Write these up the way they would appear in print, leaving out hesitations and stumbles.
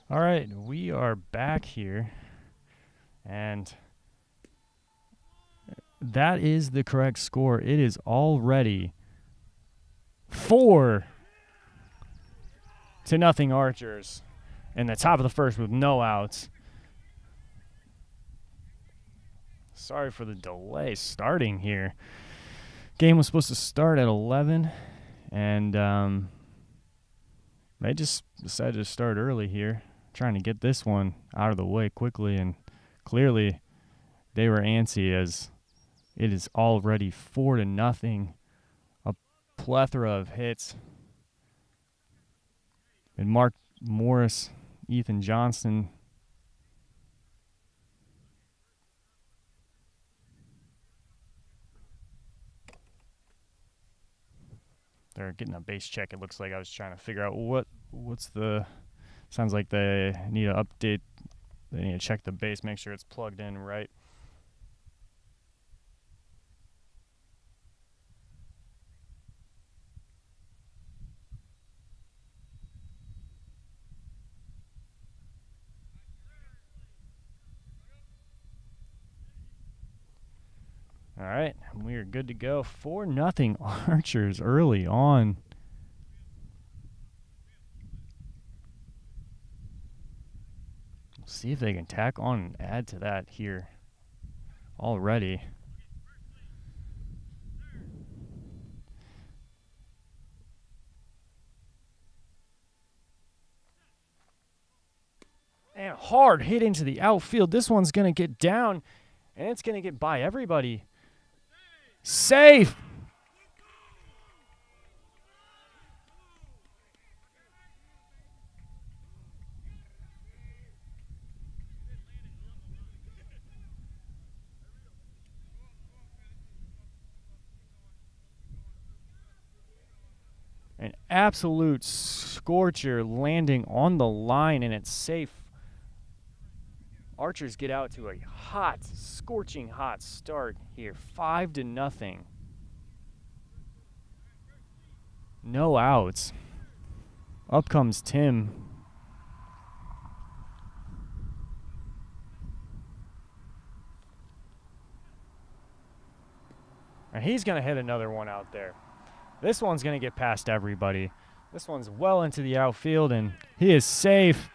All right, we are back here, and that is the correct score. It is already 4-0 Archers in the top of the first with no outs. Sorry for the delay starting here. Game was supposed to start at 11, and they just decided to start early here, trying to get this one out of the way quickly, and clearly they were antsy as it is already 4-0. A plethora of hits. And Mark Morris, Ethan Johnston. They're getting a base check. It looks like I was trying to figure out what's the. Sounds like they need to update. They need to check the base, make sure it's plugged in right. All right, we are good to go. 4-0 Archers early on. See if they can tack on and add to that here already. And hard hit into the outfield. This one's going to get down, and it's going to get by everybody. Safe! An absolute scorcher landing on the line, and it's safe. Archers get out to a hot, scorching hot start here. 5-0. No outs. Up comes Tim. And he's going to hit another one out there. This one's going to get past everybody. This one's well into the outfield, and he is safe.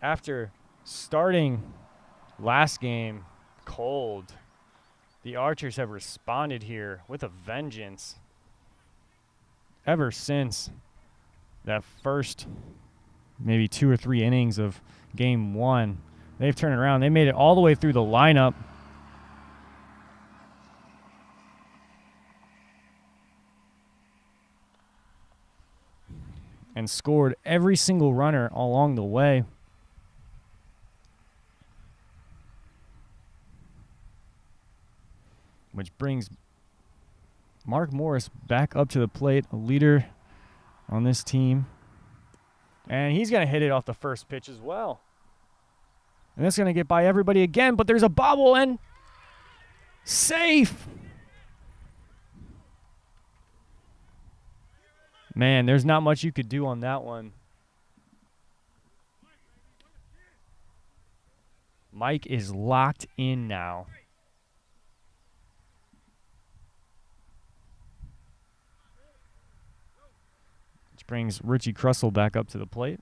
After starting last game cold, the Archers have responded here with a vengeance. Ever since that first maybe 2 or 3 innings of game 1, they've turned around. They made it all the way through the lineup. And scored every single runner along the way. Which brings Mark Morris back up to the plate, a leader on this team. And he's going to hit it off the first pitch as well. And that's going to get by everybody again, but there's a bobble and safe. Man, there's not much you could do on that one. Mike is locked in now. Which brings Richie Crussell back up to the plate.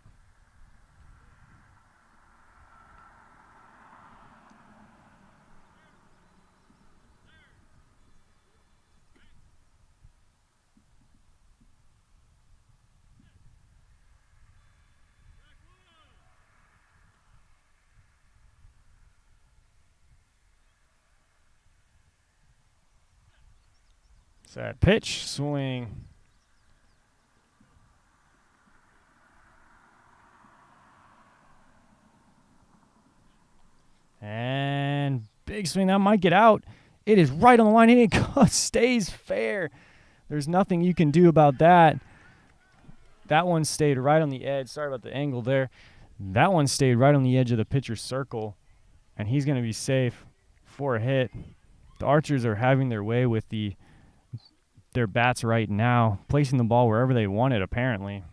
That pitch, swing. And big swing. That might get out. It is right on the line, and it stays fair. There's nothing you can do about that. That one stayed right on the edge. Sorry about the angle there. That one stayed right on the edge of the pitcher's circle, and he's going to be safe for a hit. The Archers are having their way with the their bats right now, placing the ball wherever they want it, apparently.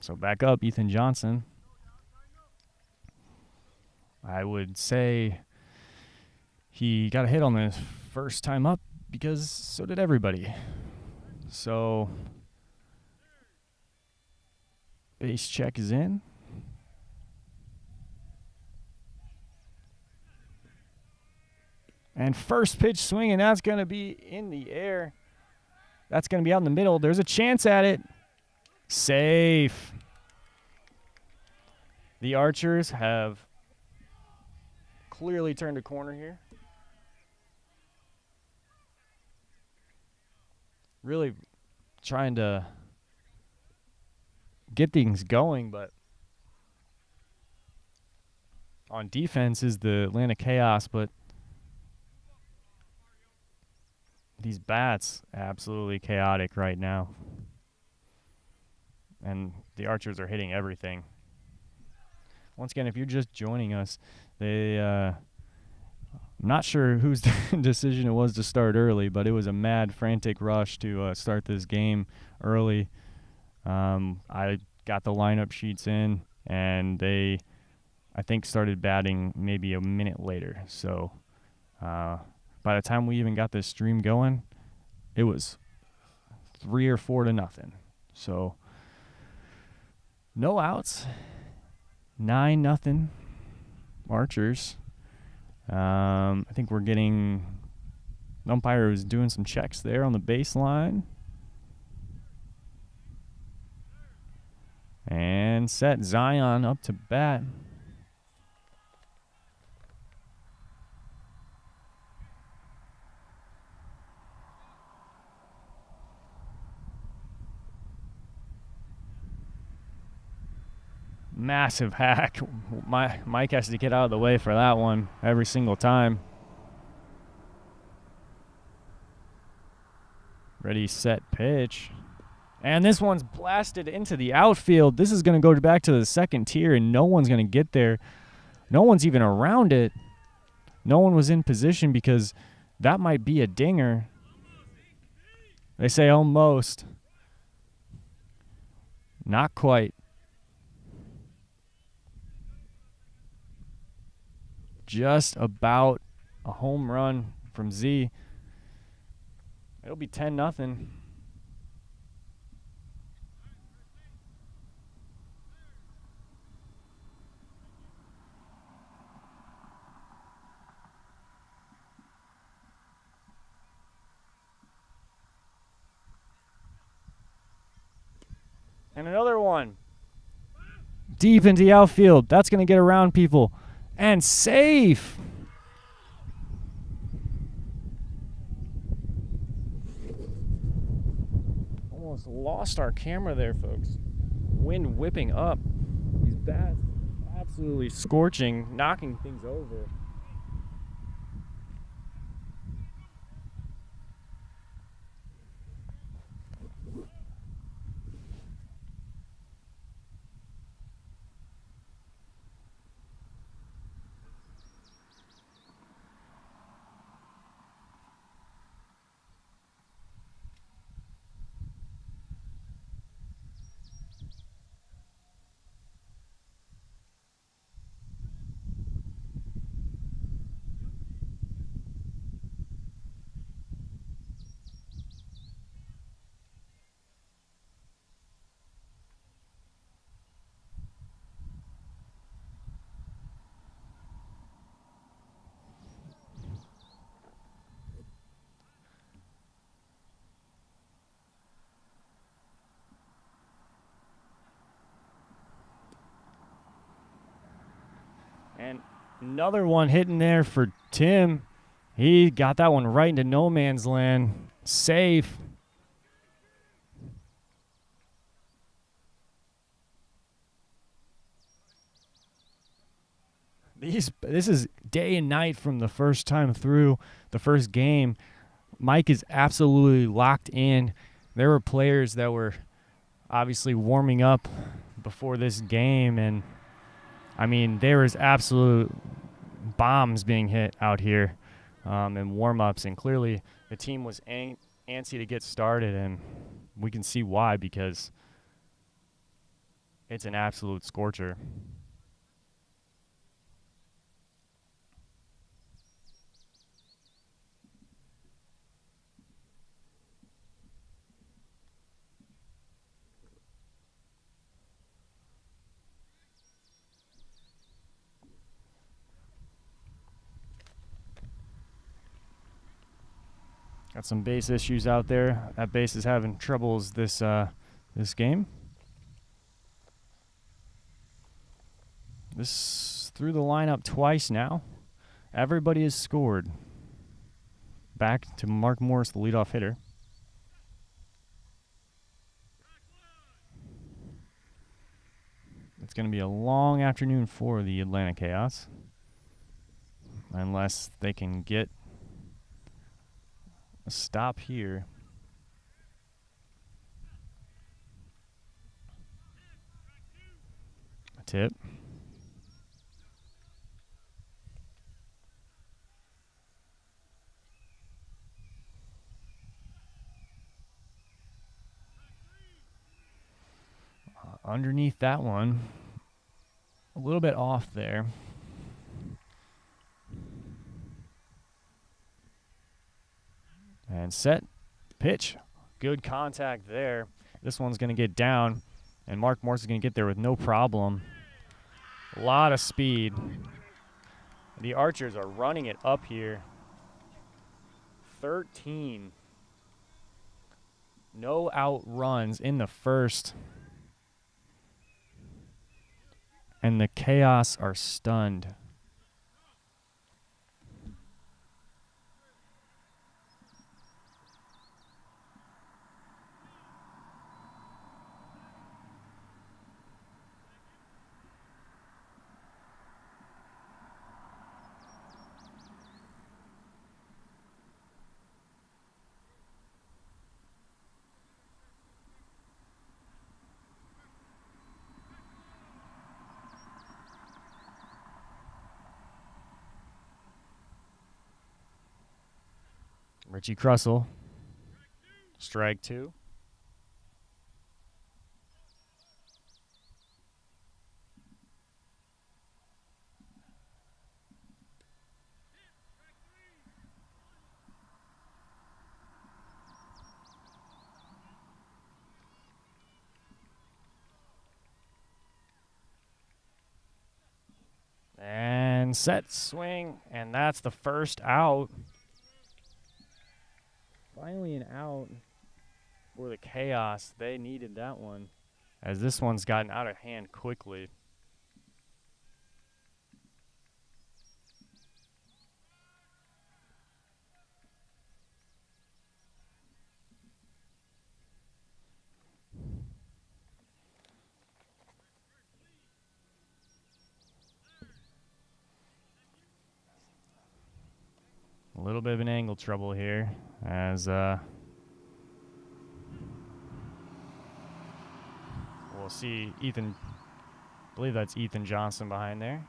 So back up, Ethan Johnson. I would say he got a hit on the first time up because so did everybody. So base check is in. And first pitch swing, and that's going to be in the air. That's going to be out in the middle. There's a chance at it. Safe. The Archers have clearly turned a corner here. Really trying to get things going, but on defense is the Atlanta Chaos, but these bats absolutely chaotic right now. And the Archers are hitting everything. Once again, if you're just joining us, I'm not sure whose decision it was to start early, but it was a mad, frantic rush to start this game early. I got the lineup sheets in, and they, I think, started batting maybe a minute later. So by the time we even got this stream going, it was 3 or 4 to nothing. So no outs, 9-0 Archers. I think we're getting, the umpire was doing some checks there on the baseline. And set Zion up to bat. Massive hack. Mike has to get out of the way for that one every single time. Ready, set, pitch. And this one's blasted into the outfield. This is going to go back to the second tier, and no one's going to get there. No one's even around it. No one was in position because that might be a dinger. They say almost. Not quite. Just about a home run from Z. It'll be 10-0. And another one. Deep into the outfield. That's going to get around people. And safe. Almost lost our camera there, folks. Wind whipping up. These bats absolutely scorching, knocking things over. And another one hitting there for Tim. He got that one right into no man's land. Safe. This is day and night from the first time through the first game. Mike is absolutely locked in. There were players that were obviously warming up before this game, and I mean, there is absolute bombs being hit out here in warm-ups, and clearly the team was antsy to get started, and we can see why, because it's an absolute scorcher. Got some base issues out there. That base is having troubles this game. This threw the lineup twice now. Everybody has scored. Back to Mark Morris, the leadoff hitter. It's going to be a long afternoon for the Atlanta Chaos, unless they can get a stop here. A tip. Underneath that one, a little bit off there. And set, pitch, good contact there. This one's going to get down, and Mark Morris is going to get there with no problem. A lot of speed. The Archers are running it up here. 13. No out runs in the first. And the Chaos are stunned. Richie Crussell, strike two. And set, swing, and that's the first out. Finally an out for the Chaos. They needed that one, as this one's gotten out of hand quickly. A little bit of an angle trouble here, as we'll see Ethan, I believe that's Ethan Johnson behind there.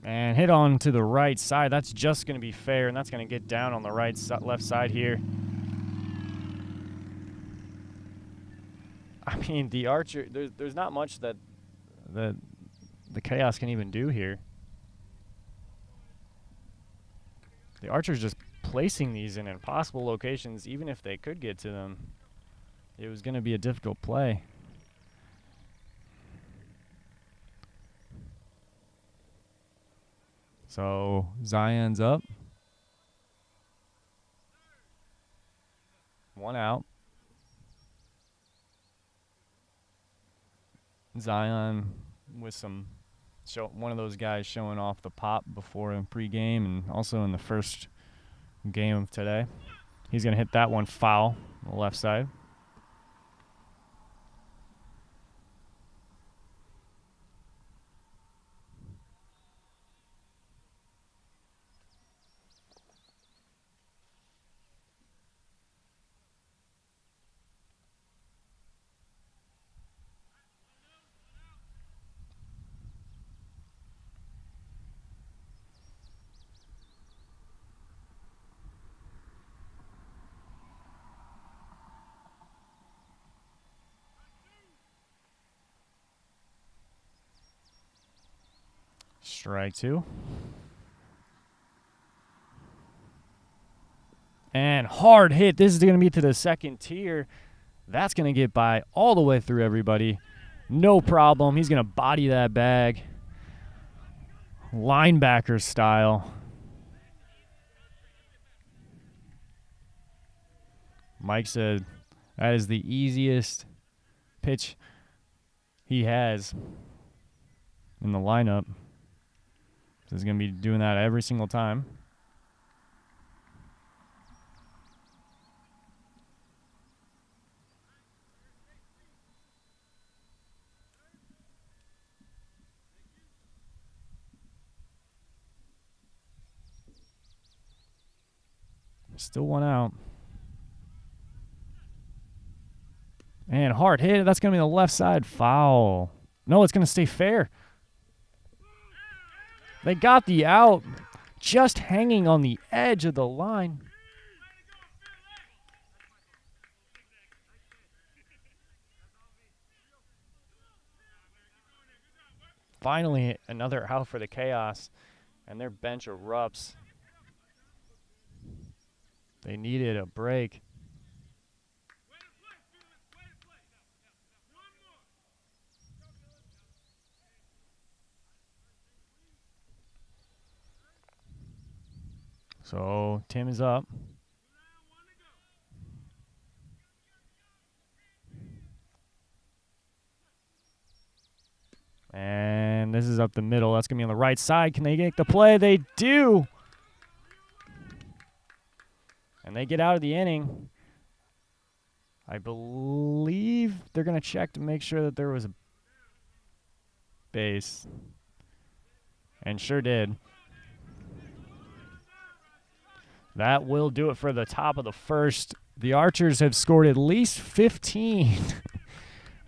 And hit on to the right side. That's just going to be fair, and that's going to get down on the left side here. I mean, the Archer, there's not much that the Chaos can even do here. The Archer's just placing these in impossible locations, even if they could get to them. It was going to be a difficult play. So Zion's up. One out. Zion with one of those guys showing off the pop before in pregame and also in the first game of today. He's going to hit that one foul on the left side. Strike two. And hard hit. This is going to be to the second tier. That's going to get by all the way through everybody. No problem. He's going to body that bag. Linebacker style. Mike said that is the easiest pitch he has in the lineup. So he's going to be doing that every single time. Still one out. And hard hit. That's going to be the left side foul. No, it's going to stay fair. They got the out, just hanging on the edge of the line. Finally, another out for the Chaos, and their bench erupts. They needed a break. So Tim is up. And this is up the middle. That's going to be on the right side. Can they make the play? They do. And they get out of the inning. I believe they're going to check to make sure that there was a base. And sure did. That will do it for the top of the first. The Archers have scored at least 15.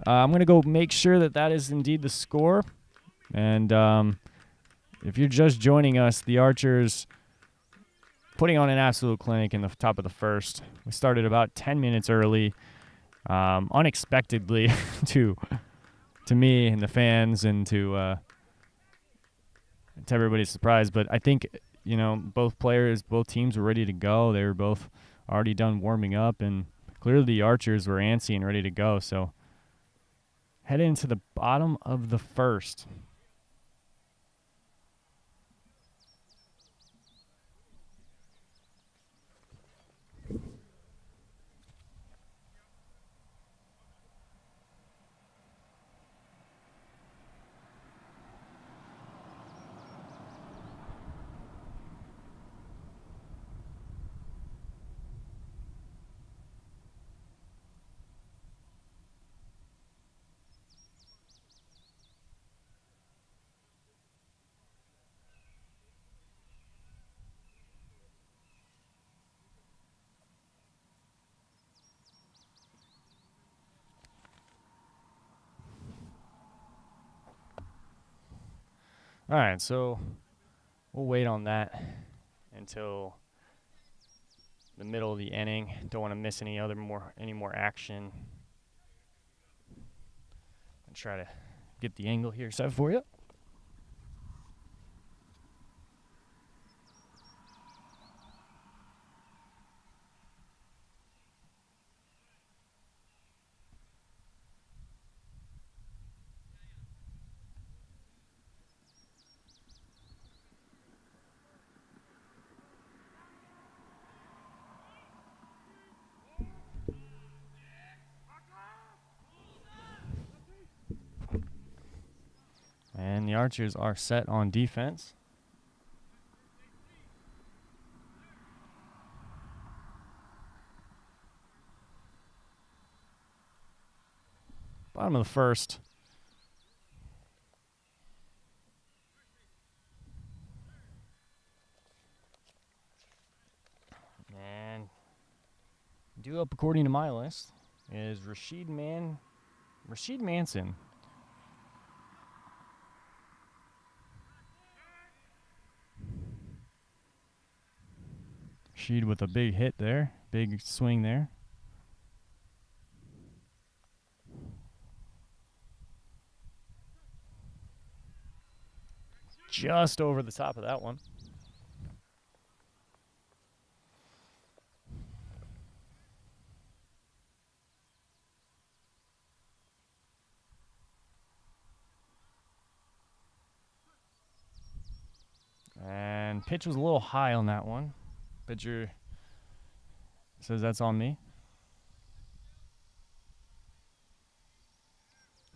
I'm going to go make sure that that is indeed the score. And if you're just joining us, the Archers putting on an absolute clinic in the top of the first. We started about 10 minutes early, unexpectedly to me and the fans and to everybody's surprise. But I think, you know, both teams were ready to go. They were both already done warming up, and clearly the Archers were antsy and ready to go. So heading into the bottom of the first. All right, so we'll wait on that until the middle of the inning. Don't want to miss any more action. And try to get the angle here set for you. And the Archers are set on defense. Bottom of the first. And due up according to my list is Rashid Manson. Rashid with a big hit there, big swing there. just over the top of that one. And pitch was a little high on that one. Pitcher says that's on me.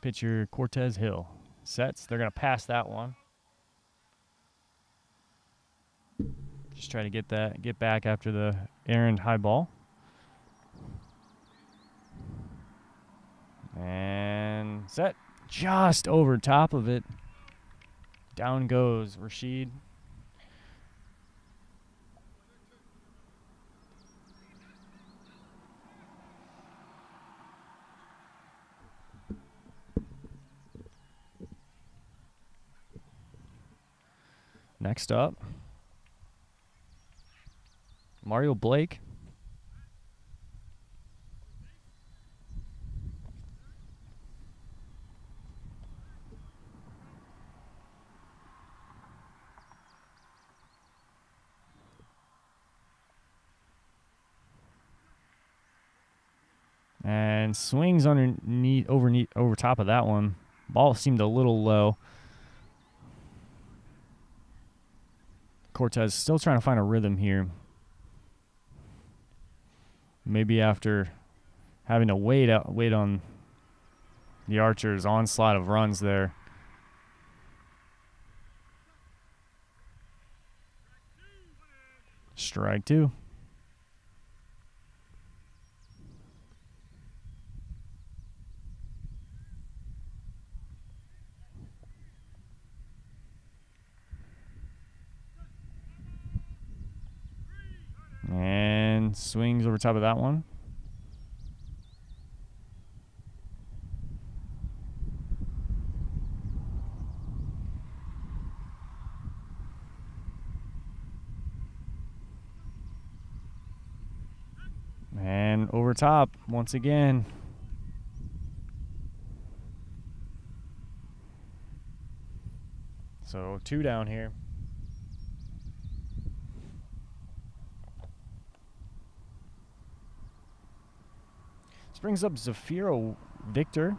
Pitcher Cortez Hill sets. They're going to pass that one. Just try to get back after the errant high ball. And set. Just over top of it. Down goes Rashid. Next up, Mario Blake. And swings underneath, over top of that one. Ball seemed a little low. Cortez still trying to find a rhythm here. Maybe after having to wait on the Archers' onslaught of runs there. Strike two. And swings over top of that one. And over top once again. So 2 down here. This brings up Zafiro Victor.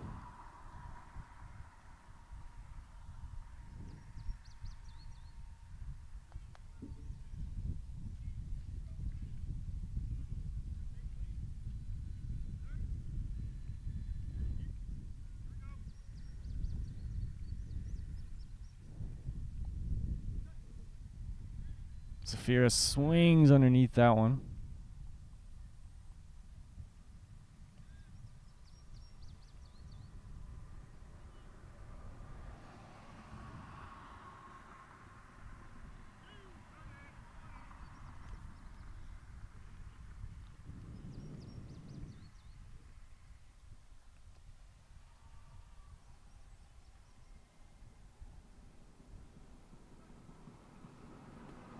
Zafira swings underneath that one.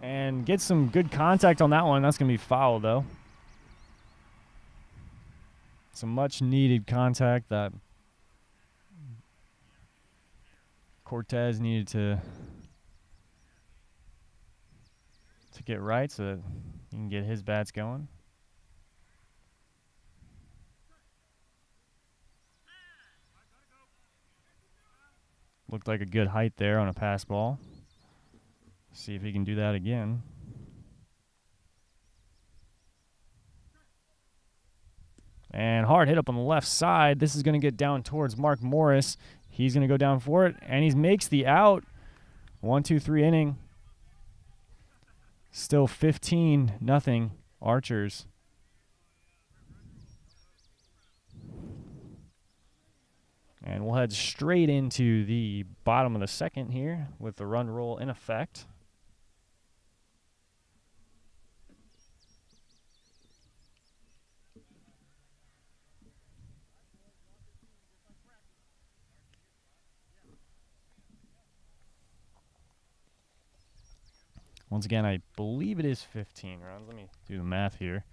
And get some good contact on that one. That's going to be foul, though. Some much-needed contact that Cortez needed to get right so that he can get his bats going. Looked like a good height there on a pass ball. See if he can do that again. And hard hit up on the left side. This is going to get down towards Mark Morris. He's going to go down for it, and he makes the out. 1-2-3 inning. Still 15-0 Archers. And we'll head straight into the bottom of the second here with the run roll in effect. Once again, I believe it is 15 rounds. Let me do the math here.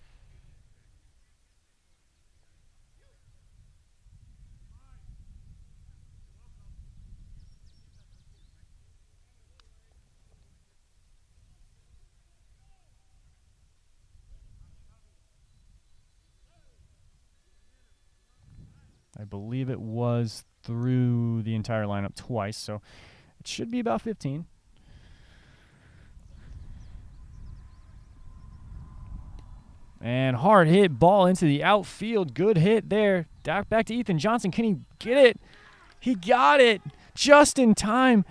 I believe it was through the entire lineup twice, so it should be about 15. And hard hit ball into the outfield. Good hit there. Back to Ethan Johnson. Can he get it? He got it just in time.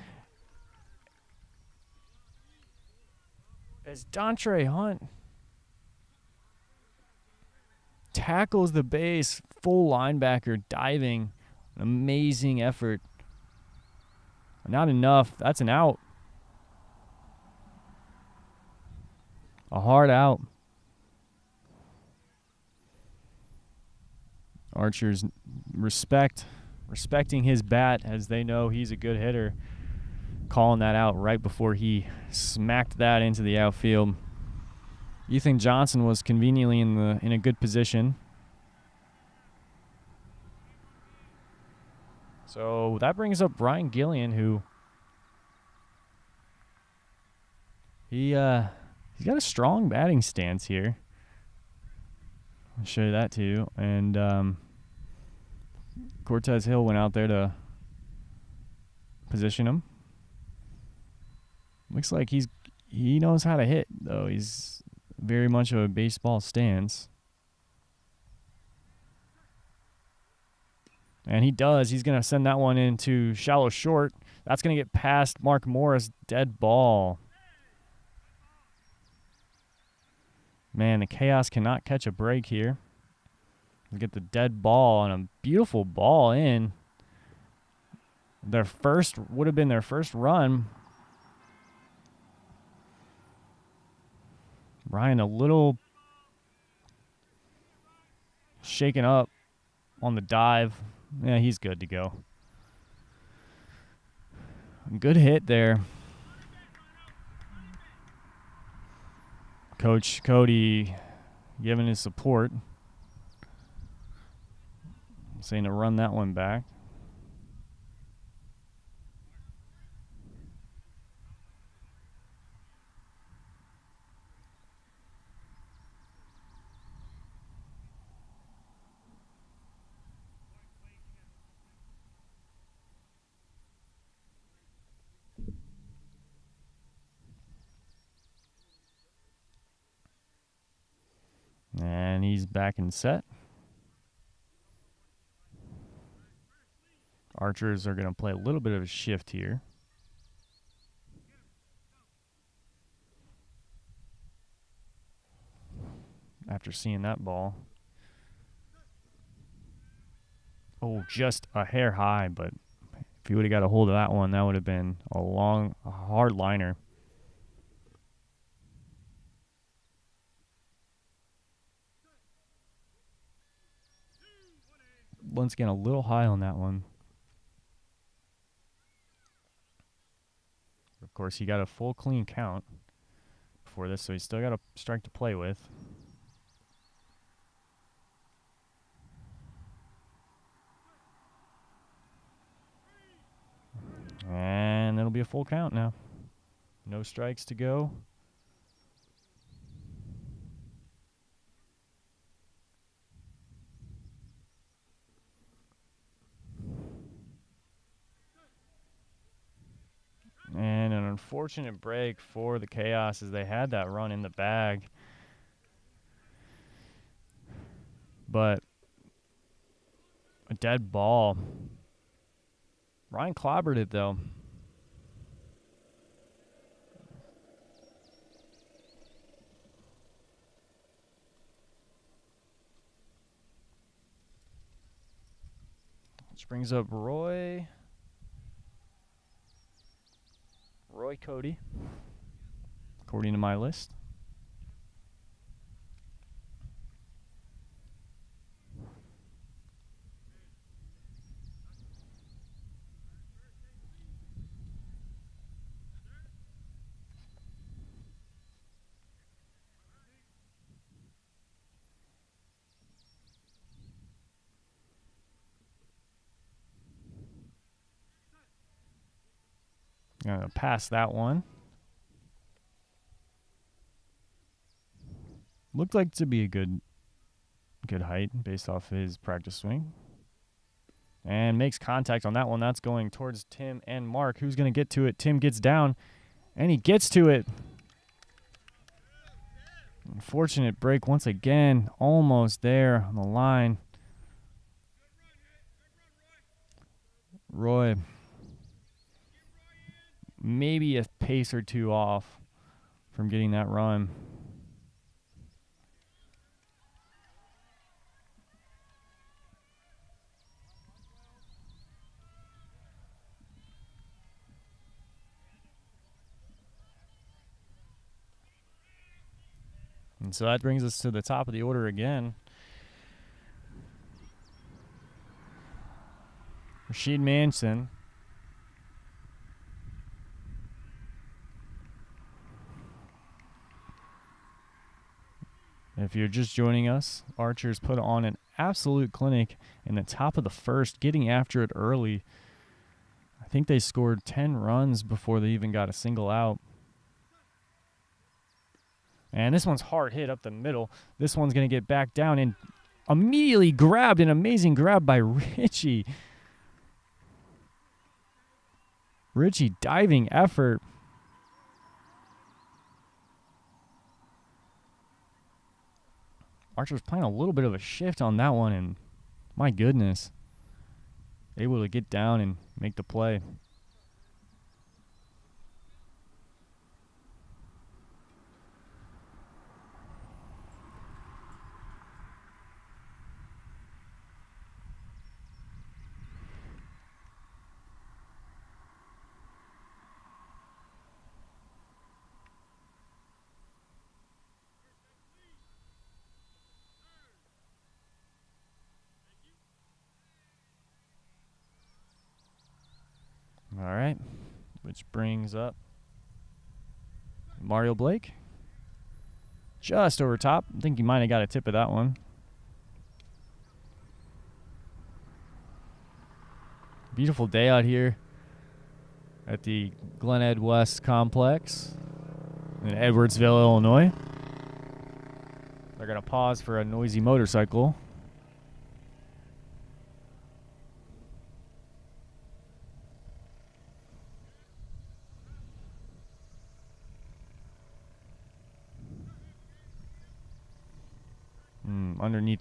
As Dontre Hunt tackles the base, full linebacker diving. An amazing effort. Not enough. That's an out. A hard out. Archers respecting his bat as they know he's a good hitter, calling that out right before he smacked that into the outfield. Ethan Johnson was conveniently in a good position. So that brings up Brian Gillian, who he's got a strong batting stance here. I'll show you that too. And Cortez Hill went out there to position him. Looks like he knows how to hit, though. He's very much of a baseball stance. And he does. He's going to send that one into shallow short. That's going to get past Mark Morris. Dead ball. Man, the Chaos cannot catch a break here. We get the dead ball and a beautiful ball in. Would have been their first run. Ryan a little shaken up on the dive. Yeah, he's good to go. Good hit there. Coach Cody giving his support. Saying to run that one back. And he's back in set. Archers are going to play a little bit of a shift here. After seeing that ball. Oh, just a hair high, but if he would have got a hold of that one, that would have been a hard liner. Once again, a little high on that one. Of course, he got a full clean count before this, so he's still got a strike to play with. And it'll be a full count now. No strikes to go. And an unfortunate break for the Chaos as they had that run in the bag. But a dead ball. Ryan clobbered it, though. Which brings up Roy Cody, according to my list. Gonna pass that one. Looked like to be a good height based off his practice swing. And makes contact on that one. That's going towards Tim and Mark. Who's going to get to it? Tim gets down, and he gets to it. Unfortunate break once again. Almost there on the line. Roy, maybe a pace or two off from getting that run. And so that brings us to the top of the order again. Rashid Manson. If you're just joining us, Archers put on an absolute clinic in the top of the first, getting after it early. I think they scored 10 runs before they even got a single out. And this one's hard hit up the middle. This one's going to get back down and immediately grabbed. An amazing grab by Richie. Richie diving effort. Archer's playing a little bit of a shift on that one, and my goodness, able to get down and make the play. All right, which brings up Mario Blake. Just over top. I think he might have got a tip of that one. Beautiful day out here at the Glen Ed West Complex in Edwardsville, Illinois. They're going to pause for a noisy motorcycle. Underneath.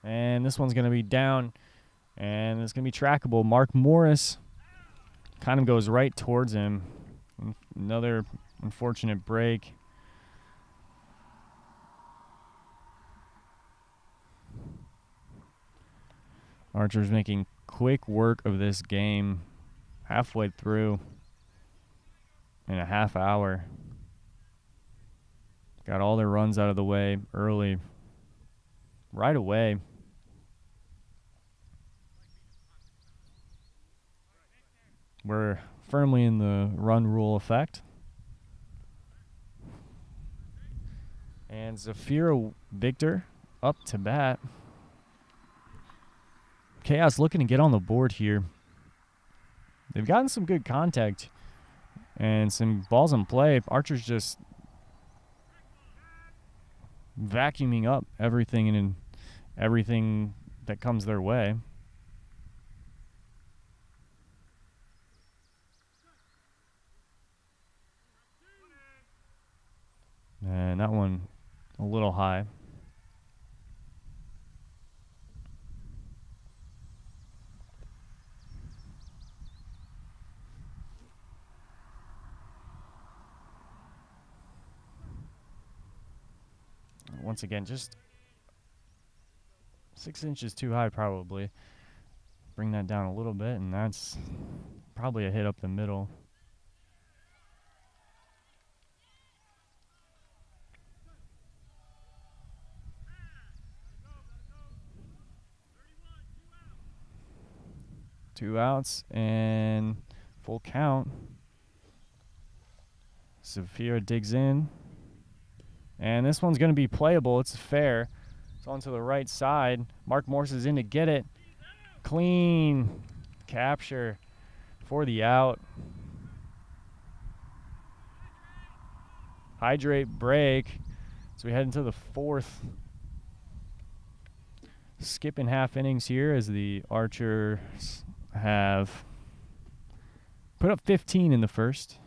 And this one's going to be down, and it's going to be trackable. Mark Morris kind of goes right towards him. Another unfortunate break. Archer's making quick work of this game halfway through in a half hour. Got all their runs out of the way early, right away. We're firmly in the run rule effect. And Zafira Victor up to bat. Chaos looking to get on the board here. They've gotten some good contact and some balls in play. Archer's just vacuuming up everything and everything that comes their way. And that one a little high. Once again, just 6 inches too high probably. Bring that down a little bit, and that's probably a hit up the middle. Two outs and full count. Zafira digs in. And this one's going to be playable. It's fair. It's on to the right side. Mark Morse is in to get it. Clean. capture for the out. Hydrate break. So we head into the fourth. Skipping half innings here as the Archers have put up 15 in the first.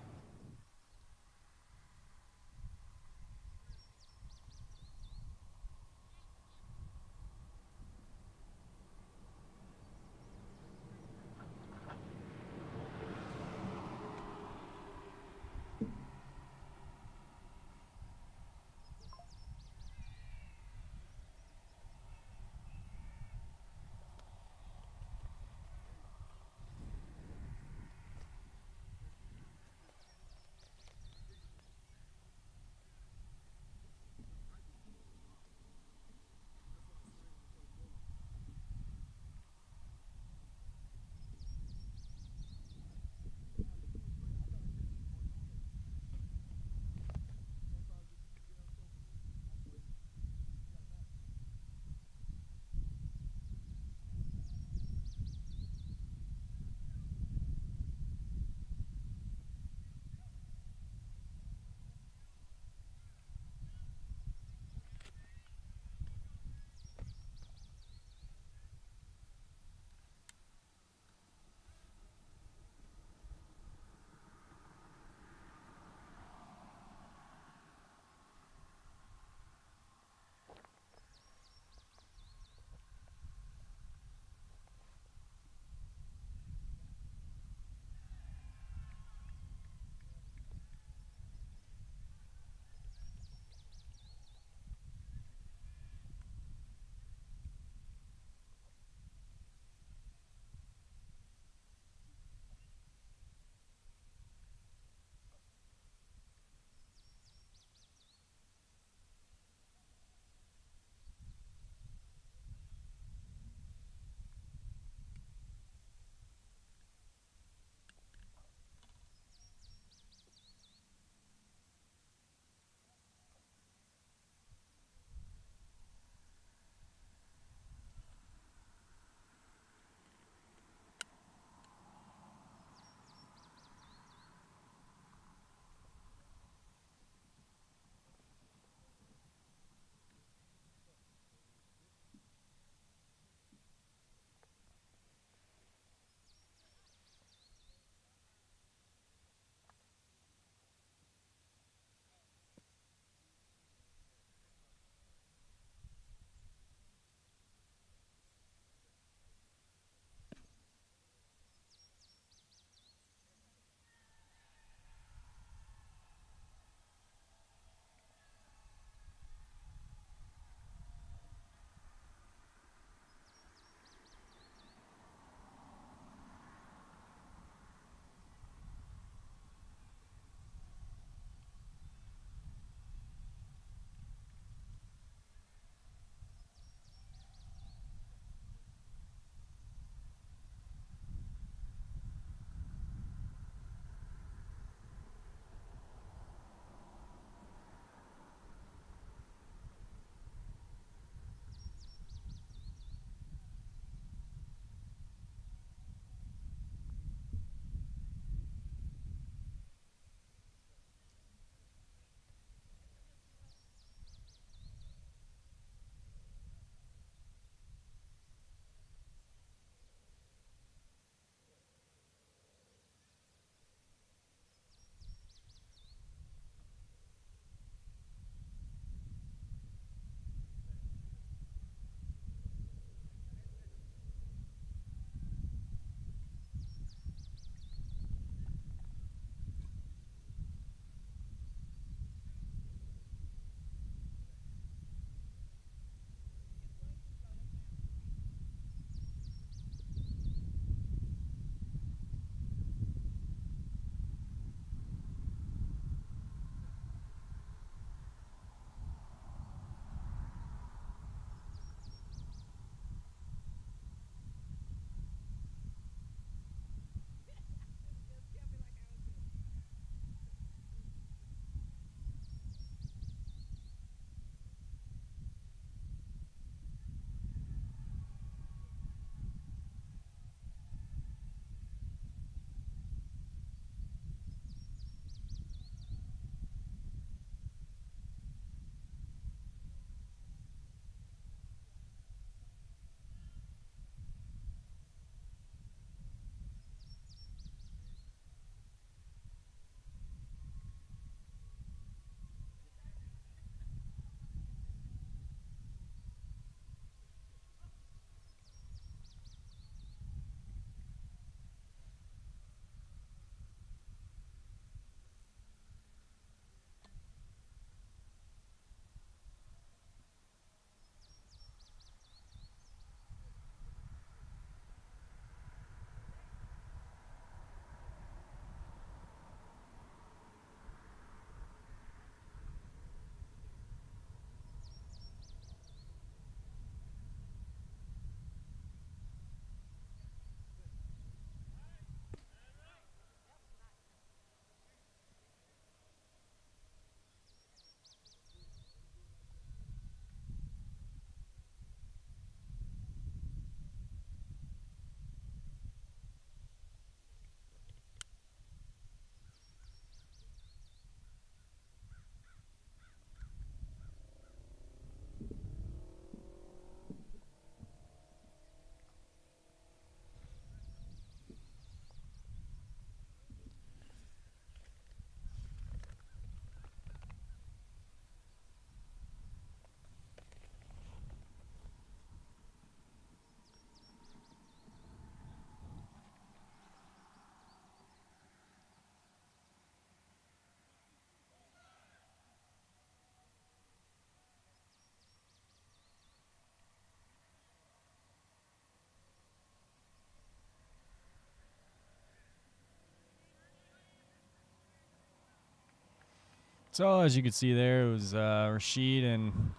So as you can see there, it was Rashid and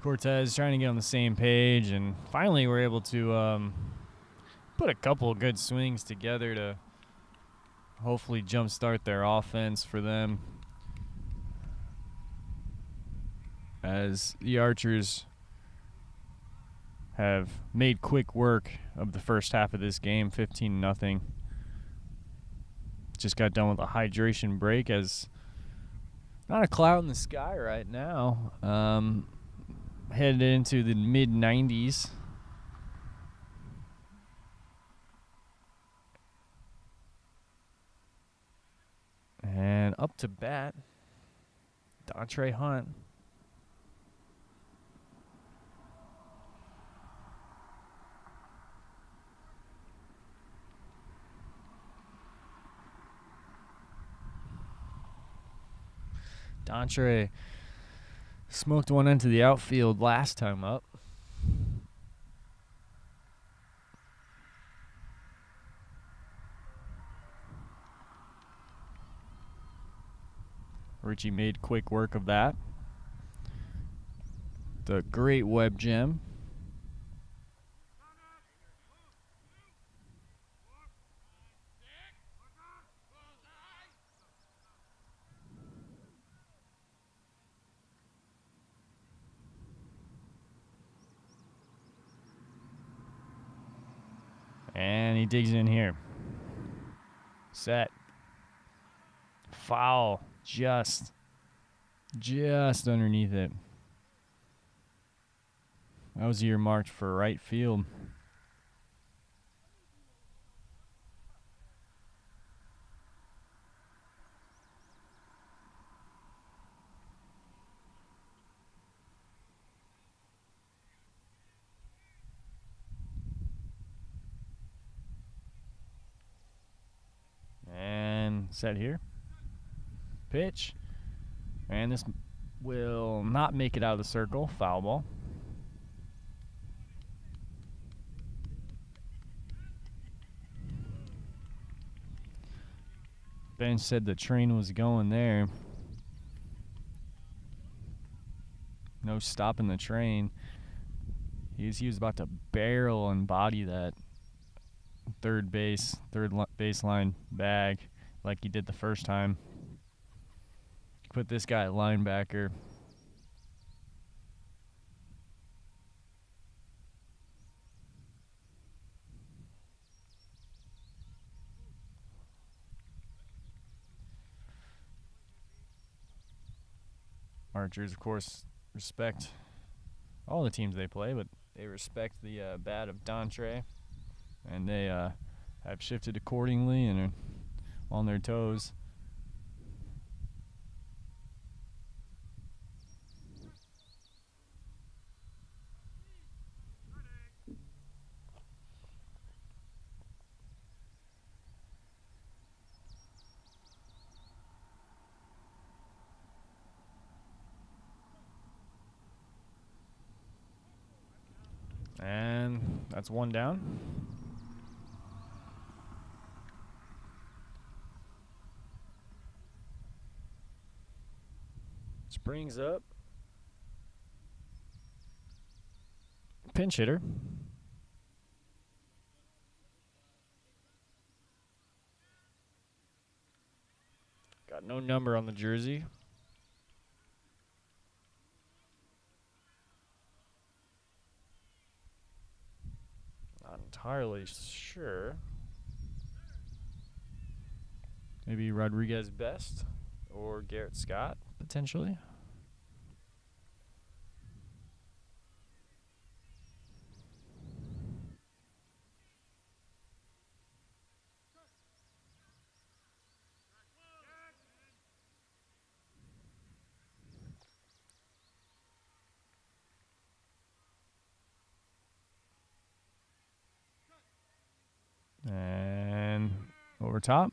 Cortez trying to get on the same page, and finally we're able to put a couple of good swings together to hopefully jumpstart their offense for them, as the Archers have made quick work of the first half of this game, 15-0. Just got done with a hydration break, as not a cloud in the sky right now. Headed into the mid-90s. And up to bat, Dontre Hunt. Dontre smoked one into the outfield last time up. Richie made quick work of that. The great web gem. And he digs in here. Set. Foul. Just underneath it. That was earmarked for right field. And set here. Pitch. And this will not make it out of the circle. Foul ball. Bench said the train was going there. No stopping the train. He was about to barrel and body that third baseline bag like he did the first time. Put this guy at linebacker. Archers, of course, respect all the teams they play, but they respect the bat of Dontre, and they have shifted accordingly and are on their toes. And that's one down. Springs up. Pinch hitter. Got no number on the jersey. Not entirely sure. Maybe Rodriguez Best or Garrett Scott, potentially. And over top.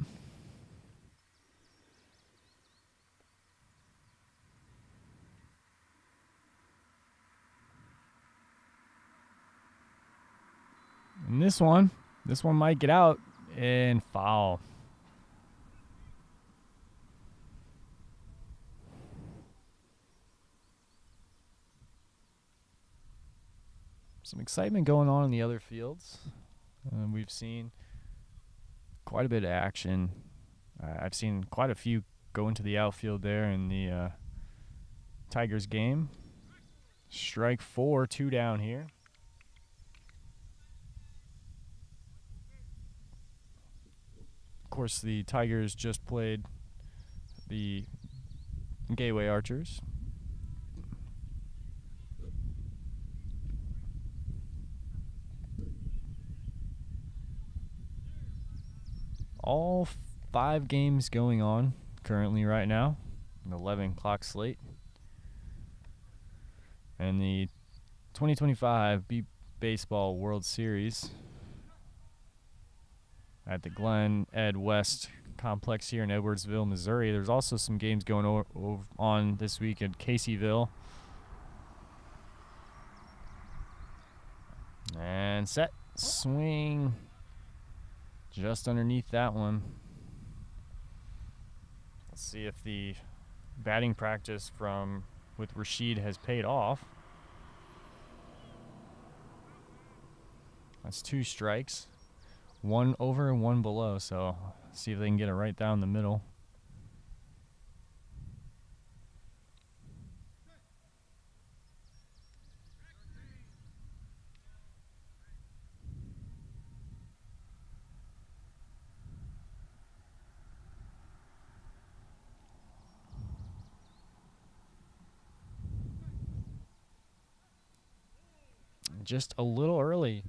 And this one might get out and foul. Some excitement going on in the other fields. We've seen quite a bit of action. I've seen quite a few go into the outfield there in the Tigers game. Strike 4, 2 down here. Of course, the Tigers just played the Gateway Archers. All 5 games going on currently right now, an 11 o'clock slate. And the 2025 Baseball World Series at the Glen Ed West Complex here in Edwardsville, Missouri. There's also some games going on this week at Caseyville. And set, swing, just underneath that one. Let's see if the batting practice with Rashid has paid off. That's 2 strikes. 1 over and 1 below, so see if they can get it right down the middle. Just a little early.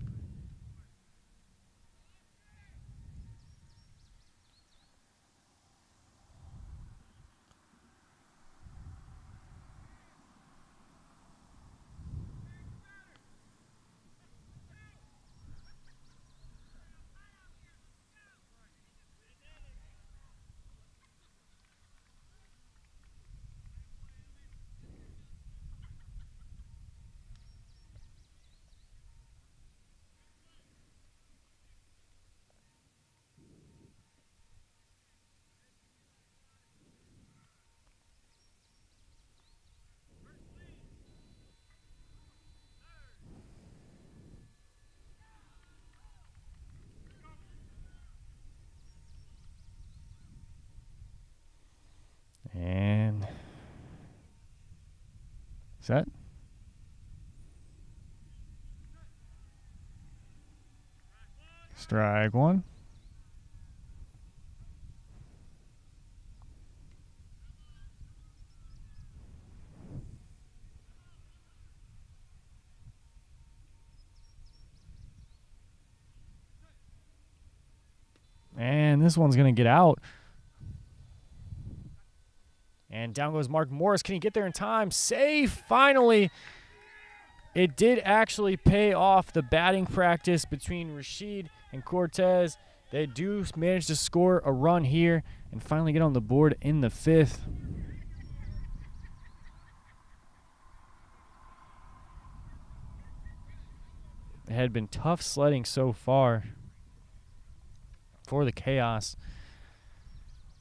And set. Strike 1. And this one's going to get out. And down goes Mark Morris. Can he get there in time? Safe, finally. It did actually pay off, the batting practice between Rashid and Cortez. They do manage to score a run here and finally get on the board in the 5th. It had been tough sledding so far for the Chaos.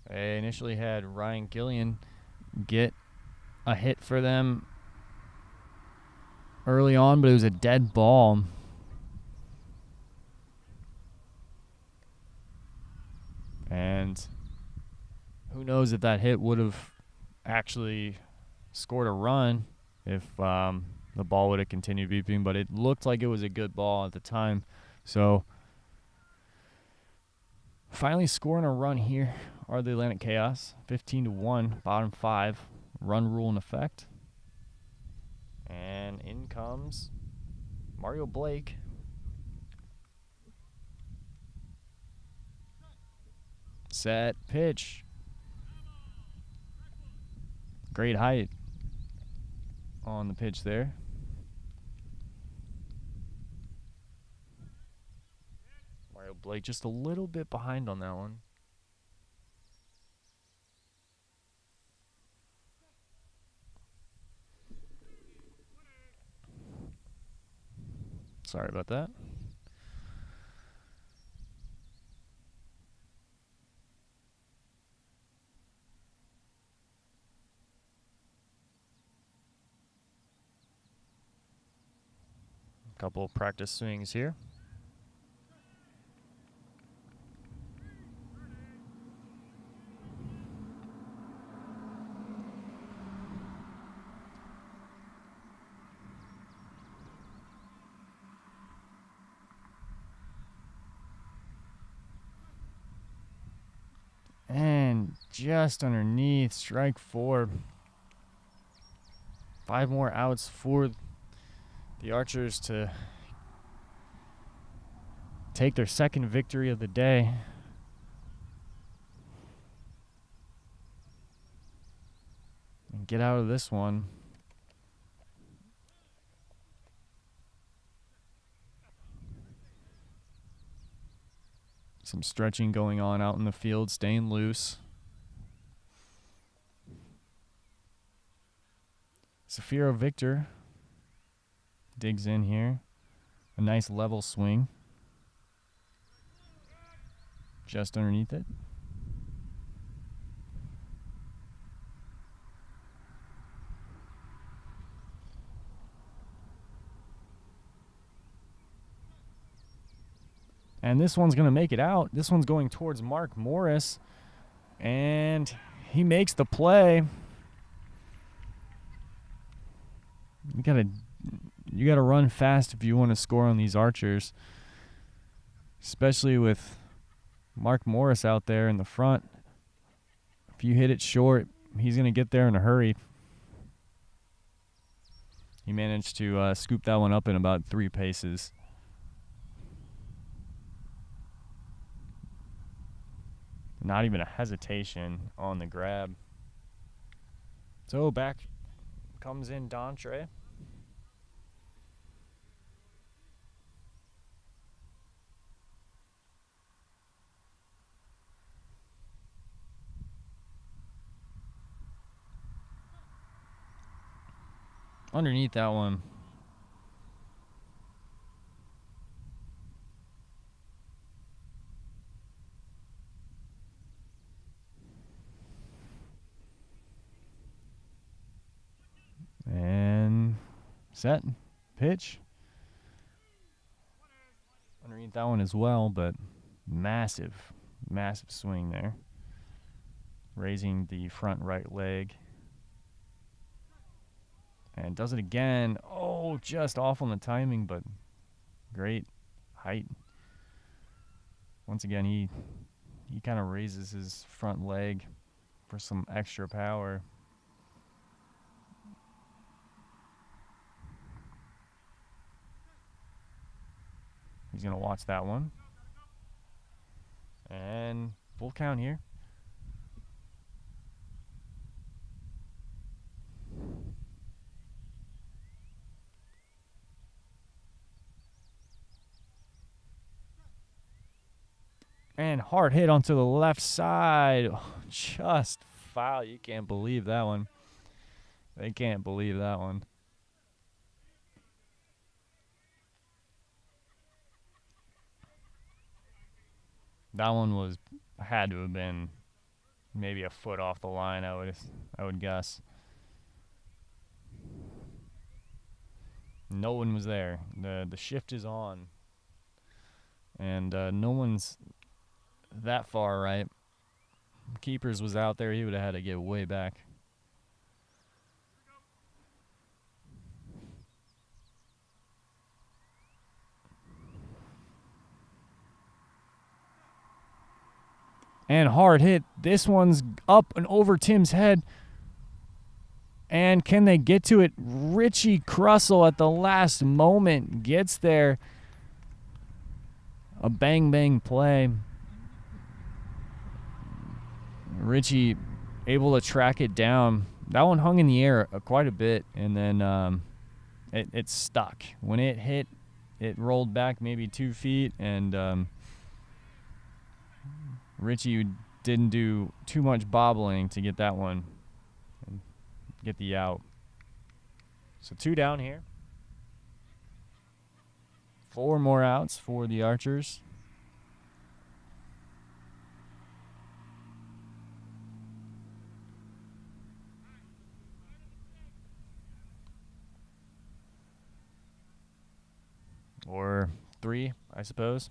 They initially had Ryan Gillian get a hit for them early on, but it was a dead ball. And who knows if that hit would have actually scored a run if the ball would have continued beeping, but it looked like it was a good ball at the time. So finally scoring a run here are the Atlantic Chaos. 15-1, bottom 5, run rule in effect. And in comes Mario Blake. Set, pitch. Great height on the pitch there. Mario Blake just a little bit behind on that one. Sorry about that. Couple practice swings here. And just underneath, strike 4. 5 more outs for the Archers to take their second victory of the day. And get out of this one. Some stretching going on out in the field, staying loose. Safiro Victor digs in here. A nice level swing. Just underneath it. And this one's going to make it out. This one's going towards Mark Morris. And he makes the play. You gotta run fast if you want to score on these Archers. Especially with Mark Morris out there in the front. If you hit it short, he's going to get there in a hurry. He managed to scoop that one up in about 3 paces. Not even a hesitation on the grab. So back comes in Dontre. Underneath that one. And set, pitch. Underneath that one as well, but massive, massive swing there. Raising the front right leg. And does it again. Oh, just off on the timing, but great height. Once again, he kind of raises his front leg for some extra power. He's going to watch that one. And full count here. And hard hit onto the left side. Oh, just foul. You can't believe that one. They can't believe that one. That one had to have been maybe a foot off the line, I would guess. No one was there. The shift is on. And no one's that far right. Keepers was out there. He would have had to get way back. And hard hit. This one's up and over Tim's head. And can they get to it? Richie Crussell at the last moment gets there. A bang-bang play. Richie able to track it down. That one hung in the air quite a bit, and then it stuck. When it hit, it rolled back maybe 2 feet, and Richie didn't do too much bobbling to get that one and get the out. So 2 down here. 4 more outs for the Archers. 3, I suppose.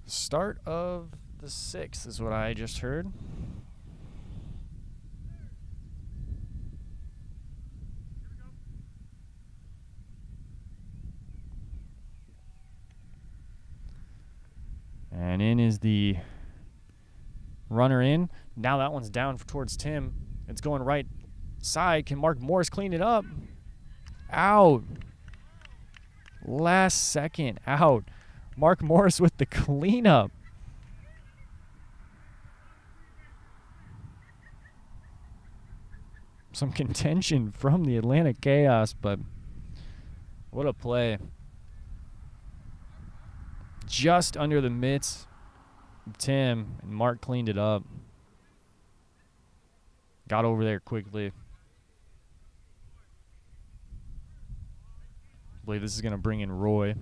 Start of the 6th is what I just heard. And in is the runner in. Now that one's down towards Tim. It's going right side. Can Mark Morris clean it up? Out. Last second out. Mark Morris with the cleanup. Some contention from the Atlanta Chaos, but what a play. Just under the mitts of Tim, and Mark cleaned it up. Got over there quickly. I believe this is going to bring in Roy.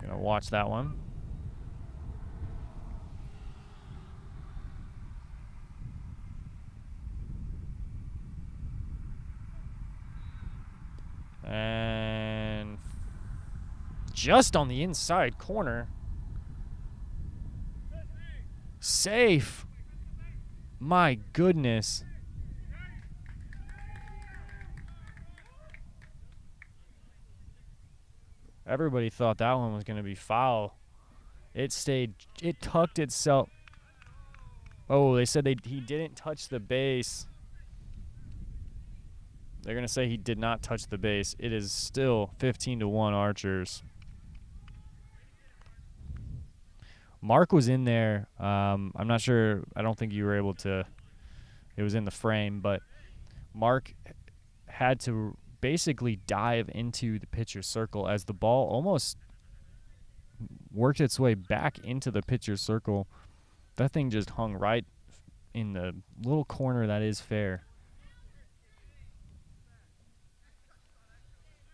Going to watch that one. And just on the inside corner. Safe. My goodness. Everybody thought that one was going to be foul. It tucked itself. Oh, they said he didn't touch the base. They're going to say he did not touch the base. It is still 15-1 Archers. Mark was in there. I'm not sure. I don't think you were able to. It was in the frame, but Mark had to basically dive into the pitcher's circle as the ball almost worked its way back into the pitcher's circle. That thing just hung right in the little corner that is fair.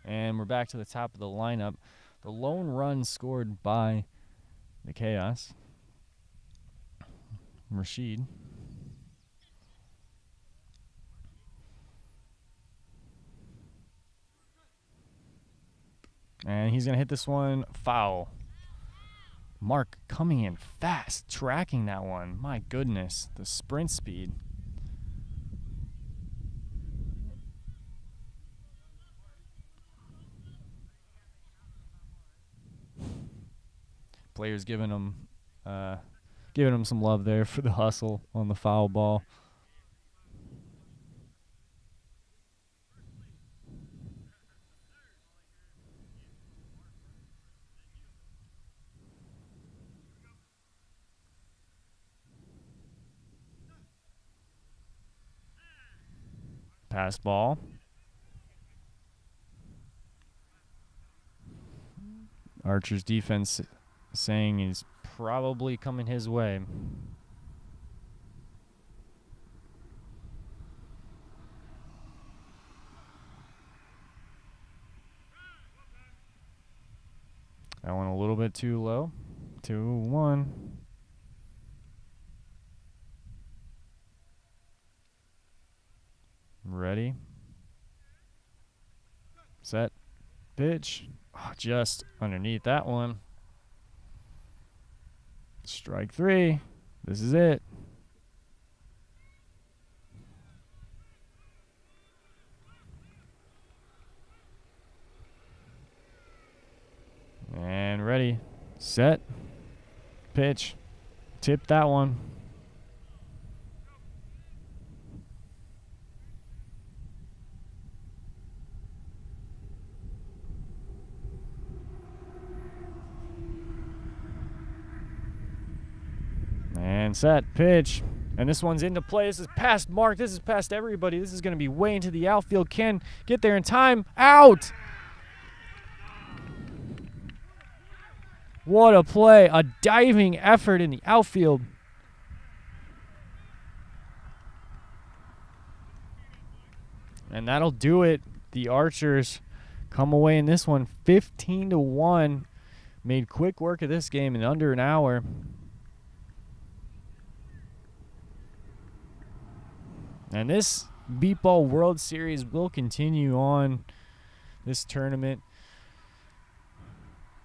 And we're back to the top of the lineup. The lone run scored by the Chaos. Rashid. And he's going to hit this one foul. Mark coming in fast, tracking that one. My goodness, the sprint speed. Players giving him some love there for the hustle on the foul ball. Pass ball. Archer's defense saying he's probably coming his way. That one a little bit too low. 2-1. Ready. Set. Pitch. Oh, just underneath that one. Strike 3. This is it. And ready. Set. Pitch. Tip that one. And set, pitch. And this one's into play. This is past Mark. This is past everybody. This is going to be way into the outfield. Can get there in time. Out! What a play. A diving effort in the outfield. And that'll do it. The Archers come away in this one 15-1. made quick work of this game in under an hour. And this Beatball World Series will continue on this tournament,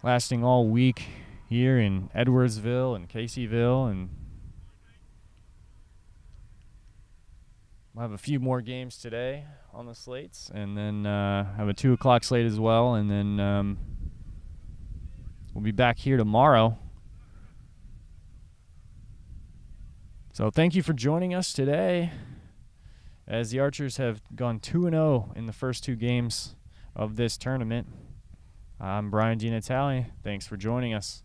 lasting all week here in Edwardsville and Caseyville, and we'll have a few more games today on the slates, and then have a 2 o'clock slate as well, and then we'll be back here tomorrow. So thank you for joining us today, as the Archers have gone 2-0 in the first 2 games of this tournament. I'm Brian DiNatale. Thanks for joining us.